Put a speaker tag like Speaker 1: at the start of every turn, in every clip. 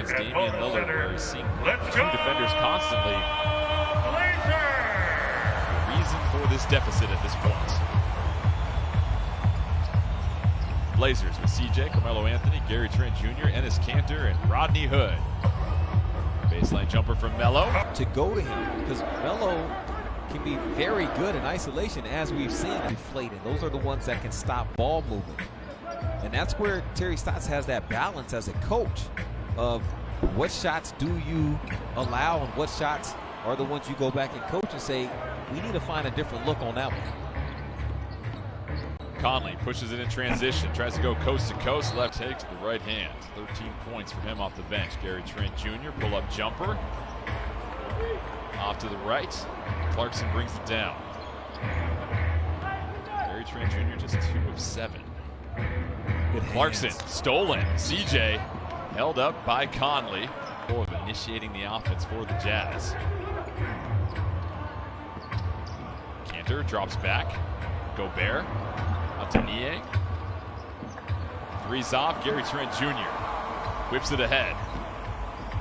Speaker 1: against Damian Lillard, where he's seeing two defenders constantly. The reason for this deficit at this point. Blazers with CJ, Carmelo Anthony, Gary Trent Jr., Enes Kanter, and Rodney Hood. Baseline jumper from Melo.
Speaker 2: To go to him, because Melo can be very good in isolation, as we've seen. Deflating. Those are the ones that can stop ball movement. And that's where Terry Stotts has that balance as a coach of what shots do you allow and what shots are the ones you go back and coach and say, we need to find a different look on that one.
Speaker 1: Conley pushes it in transition, tries to go coast to coast, left take to the right hand. 13 points for him off the bench. Gary Trent Jr. pull-up jumper. Off to the right. Clarkson brings it down. Gary Trent Jr. just 2 of 7. Clarkson stolen. CJ held up by Conley. Of initiating the offense for the Jazz. Kanter drops back. Gobert out to Nie. Three's off. Gary Trent Jr. whips it ahead.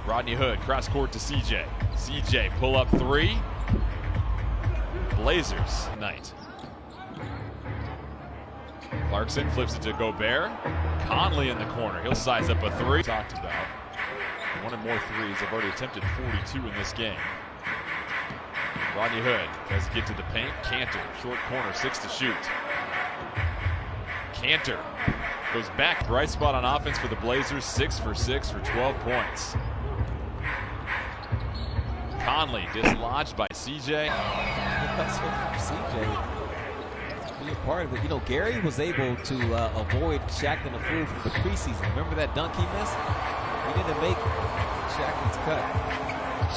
Speaker 1: Rodney Hood cross court to CJ. CJ pull up 3. Blazers night. Clarkson flips it to Gobert. Conley in the corner. He'll size up a 3. Talked about. One and more threes. They've already attempted 42 in this game. Rodney Hood tries to get to the paint. Kanter, short corner, 6 to shoot. Kanter goes back. Bright spot on offense for the Blazers. 6 for 6 for 12 points. Conley dislodged by CJ.
Speaker 2: CJ being part of it. You know, Gary was able to avoid Shaq the Fool from the preseason. Remember that dunk he missed? He didn't make Shaq's cut.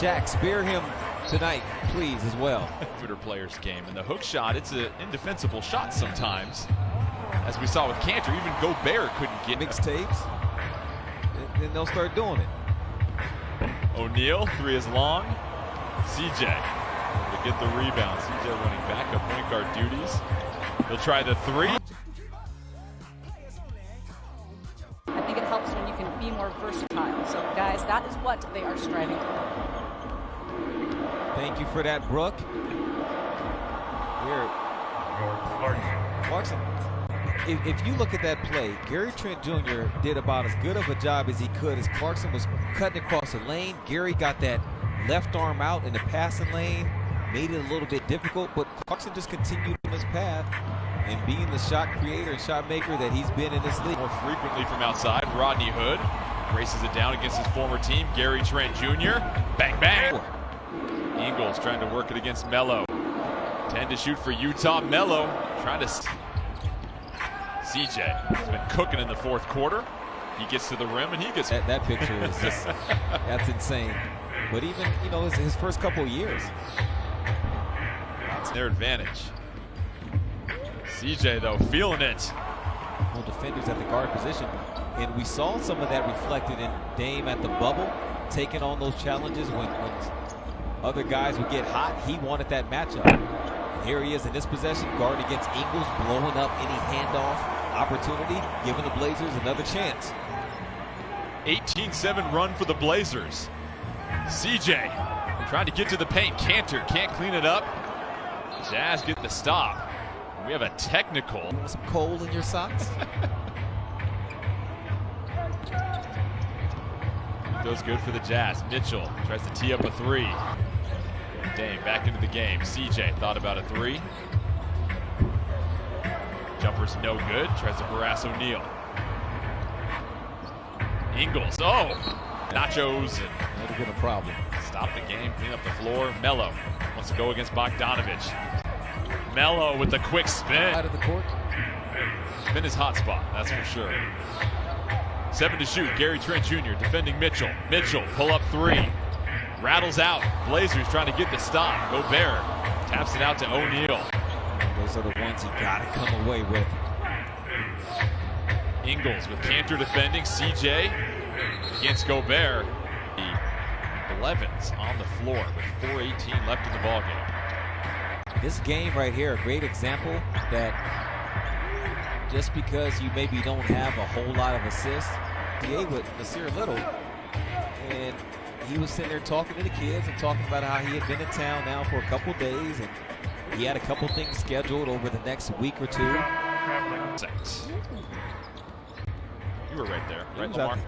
Speaker 2: Shaq, spare him tonight, please, as well.
Speaker 1: Players game, and the hook shot, it's an indefensible shot sometimes. As we saw with Kanter, even Gobert couldn't get
Speaker 2: mixtapes. And then they'll start doing it.
Speaker 1: O'Neal, 3 is long. CJ to get the rebound. CJ running back up point guard duties. He'll try the 3.
Speaker 3: I think it helps when you can be more versatile. So, guys, that is what they are striving for.
Speaker 2: Thank you for that, Brooke. Here, Clarkson. If you look at that play, Gary Trent Jr. did about as good of a job as he could as Clarkson was cutting across the lane. Gary got that left arm out in the passing lane, made it a little bit difficult, but Clarkson just continued on his path and being the shot creator and shot maker that he's been in this league.
Speaker 1: More frequently from outside, Rodney Hood races it down against his former team, Gary Trent Jr. Bang, bang. Ingles trying to work it against Melo. 10 to shoot for Utah. Melo trying to... CJ has been cooking in the 4th quarter. He gets to the rim and he gets...
Speaker 2: That picture is just... that's insane. But even, you know, his first couple of years.
Speaker 1: It's their advantage. CJ, though, feeling it.
Speaker 2: Well, defenders at the guard position. And we saw some of that reflected in Dame at the bubble, taking on those challenges when other guys would get hot. He wanted that matchup. And here he is in this possession, guarding against Ingles, blowing up any handoff opportunity, giving the Blazers another chance.
Speaker 1: 18-7 run for the Blazers. CJ trying to get to the paint. Kanter can't clean it up. Jazz get the stop. We have a technical.
Speaker 2: You want some coal in your socks?
Speaker 1: Goes good for the Jazz. Mitchell tries to tee up a 3. Dame back into the game. CJ thought about a 3. Jumper's no good. Tries to harass O'Neal. Ingles. Oh! Nachos.
Speaker 2: That would have been a problem.
Speaker 1: Stop the game. Clean up the floor. Melo wants to go against Bogdanovich. Melo with the quick spin.
Speaker 2: Out of the court.
Speaker 1: Spin his hot spot, that's for sure. 7 to shoot. Gary Trent Jr. defending Mitchell. Mitchell, pull up 3. Rattles out. Blazers trying to get the stop. Gobert taps it out to O'Neal.
Speaker 2: Those are the ones you gotta come away with.
Speaker 1: Ingles with Kanter defending. CJ against Gobert. The Blevins on the floor with 4:18 left in the ballgame.
Speaker 2: This game right here, a great example that just because you maybe don't have a whole lot of assists, with Nasir Little, he was sitting there talking to the kids and talking about how he had been in town now for a couple days, and he had a couple things scheduled over the next week or two.
Speaker 1: Saints. You were right there, right,
Speaker 2: He was
Speaker 1: Lamar?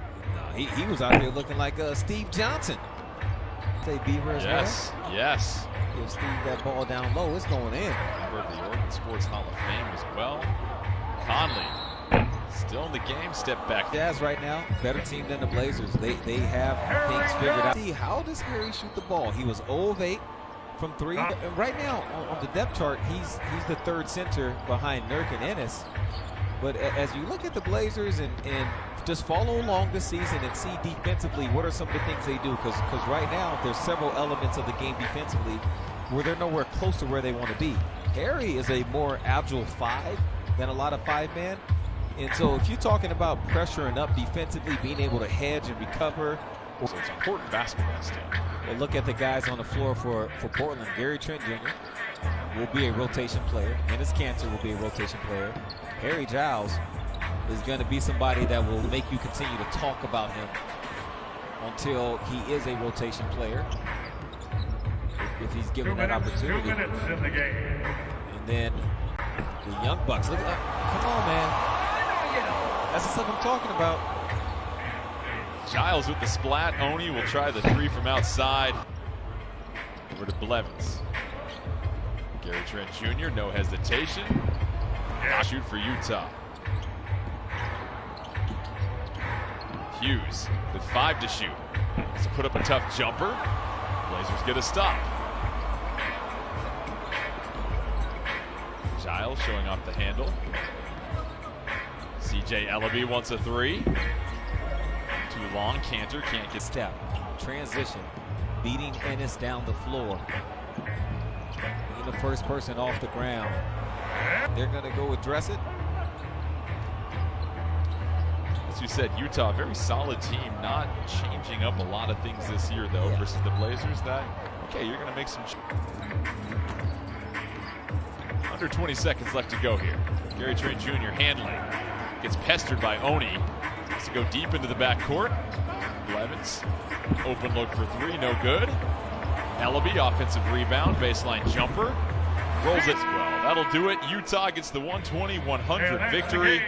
Speaker 2: he was out there looking like Steve Johnson. Say Beaver as
Speaker 1: Yes, yes.
Speaker 2: well. Give Steve that ball down low. It's going in.
Speaker 1: Member of the Oregon Sports Hall of Fame as well. Conley still in the game. Step back.
Speaker 2: Jazz right now, better team than the Blazers. They have things figured out. See, how does Harry shoot the ball? He was 0 of 8 from 3. Right now on the depth chart, he's the third center behind Nurk and Ennis. But as you look at the Blazers and just follow along this season and see defensively what are some of the things they do, because right now there's several elements of the game defensively where they're nowhere close to where they want to be. Harry is a more agile 5 than a lot of 5-man. And so if you're talking about pressuring up defensively, being able to hedge and recover.
Speaker 1: So it's important basketball still.
Speaker 2: Well, look at the guys on the floor for Portland. Gary Trent Jr. will be a rotation player. Ennis Cantor will be a rotation player. Harry Giles is going to be somebody that will make you continue to talk about him until he is a rotation player, if he's given that opportunity.
Speaker 4: 2 minutes in the game.
Speaker 2: And then the Young Bucks. Look at that. Come on, man. That's the stuff I'm talking about.
Speaker 1: Giles with the splat. Oni will try the 3 from outside. Over to Blevins. Gary Trent Jr., no hesitation. Shoot for Utah. Hughes with 5 to shoot. Has to put up a tough jumper. Blazers get a stop. Giles showing off the handle. CJ Ellaby wants a 3. Too long. Cantor can't get
Speaker 2: Step, transition, beating Ennis down the floor. Being the first person off the ground. They're going to go address it.
Speaker 1: As you said, Utah, a very solid team, not changing up a lot of things this year, though, versus the Blazers. Okay, you're going to make some. Under 20 seconds left to go here. Gary Trent Jr. handling. Gets pestered by Oni. Has to go deep into the backcourt. Blevins, open look for 3, no good. Ellaby, offensive rebound, baseline jumper. Rolls it well. That'll do it. Utah gets the 120-100 victory.